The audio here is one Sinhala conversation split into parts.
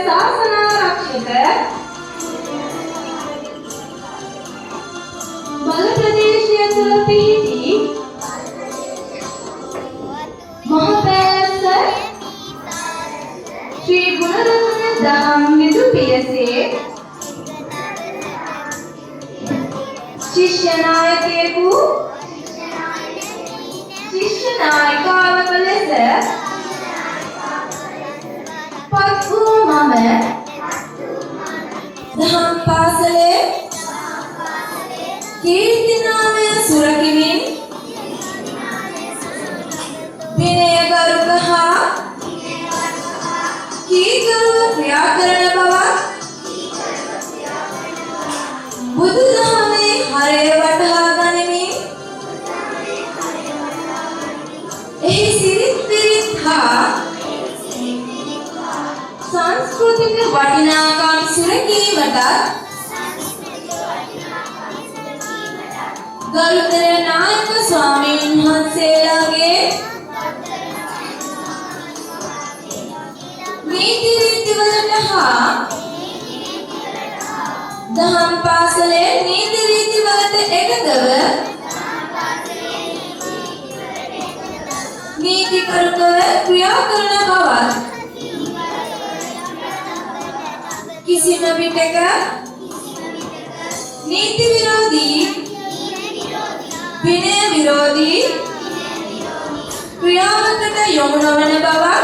ශාසනාරක්ෂක බල ප්‍රදේශය තුළ පිහිටි මහපැලැස්ස ශ්‍රී ගුණරත්න දහම් විදු පියසේ ශිෂ්‍ය නායකයෙකු ශිෂ්‍ය නායිකාවක ලෙස පත් වූ මම දහම් පාසලේ කීර්ති නාමය සුරකිමින් විනයගරුක හා කීකරුව ක්‍රියා කරන බවත් බුදුදහමේ හරය වටහා ගනිමින් එහි සිරිත් විරිත් හා සංස්කෘතික වටිනාකම් සුරැකීමටත් ගරුතර නායක ස්වාමීන් වහන්සේලාගේ නීති රීතිවලට හා දහම් පාසලේ නීති රීතිවලට එකඟව නීතිකරුකව ක්‍රියා කරන බවත් කිසිම විටක නීති විරෝධී විනය විරෝධී ක්‍රියාවකට යොමු නොවන බවක්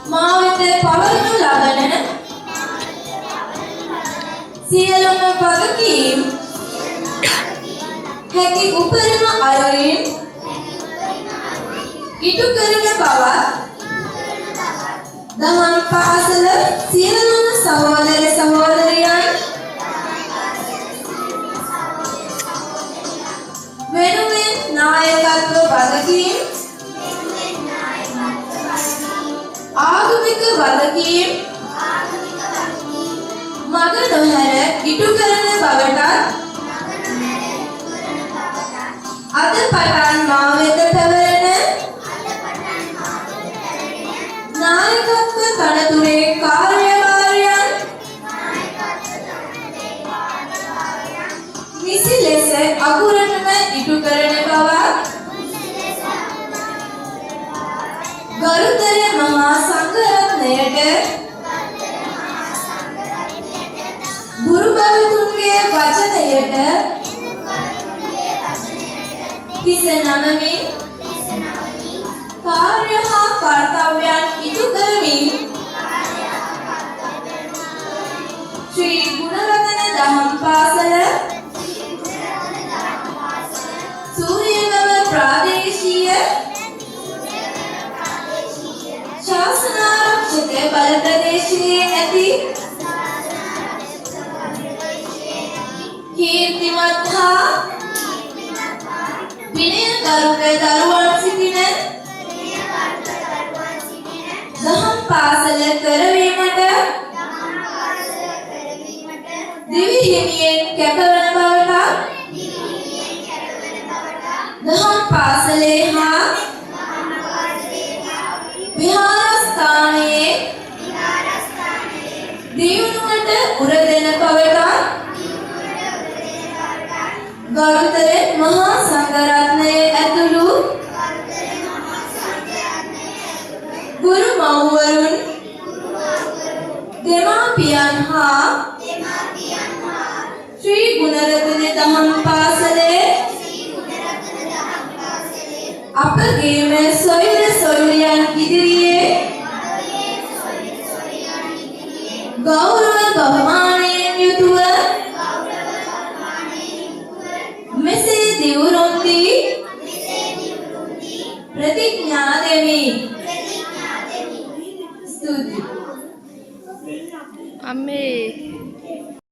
මා වෙත පවරනු ලබන සියලුම වගකීම් හැකි උපරිම අයුරින් ඉටු කරන බවත් දහම් පාසල සියලුම සහෝදර සහෝදරියන් වෙනුවෙන් නායකත්ව වගකීම් ආගමික වගකීම් මග නොහැර ඉටු කරන බවටත් අද පටන් මා වෙත පැවරෙන නායකත්ව තනතුරේ කාර්යභාරයන් නිසි ලෙස අකුරටම ඉටු කරන බවත් ගරුතර මහා සංඝරත්නයට ගුරු බවතුන්ගේ වචනයට හිස නමමින් කාර්ය හා කර්තව්‍යයන් ඉටු කරමින් ශ්‍රී ගුණරත්න දහම් පාසල සූරියගම ප්‍රාදේශීය ශාසනාරක්ෂක බල ප්‍රදේශයේ ඇති කීර්තිමත් හා විනයගරුක දරුවන් සිටින දහම් පාසල කරවීමට දිවි හිමියෙන් කැපවන බවට දහම් පාසලේ හා විහාරස්ථානයේ දියුණුවට උරදෙන බවට ගරුතර මහා සංඝරත්නයේ ඇතුළු ගුරු මව්වරුන් දෙමාපියන් හා ශ්‍රී ගුණරත්න දහම් පාසලේ අපගේම සොයුර සොයුරියන් ඉදිරියේ ගෞරව බහුමානයෙන් යුතුව මෙසේ දිවුරුම් දී ප්‍රතිඥා දෙමි. ස්තුතියි. අම්මේ